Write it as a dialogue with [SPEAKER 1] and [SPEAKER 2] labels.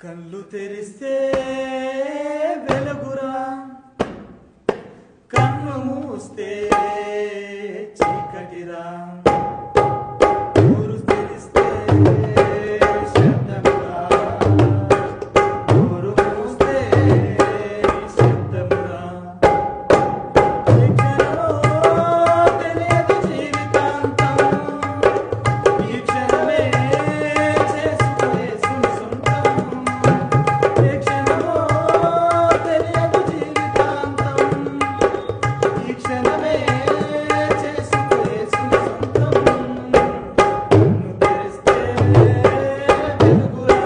[SPEAKER 1] కళ్ళు తెరిస్తే వెలుగురా, కన్ను మూస్తే చీకటిరా. ఊరు తెరిస్తే శబ్దమురా, ఊరు మూస్తే శబ్దమురా. ఈ క్షణంలో తెలియదు జీవితాంతం, ఈ క్షణమే చేసుకునే సొంతం. ఈ క్షణంలో తెలియదు జీవితాంతం, ఈ క్షణమే చేసుకునే సొంతం. కన్ను తెరిస్తే వెలుగురా.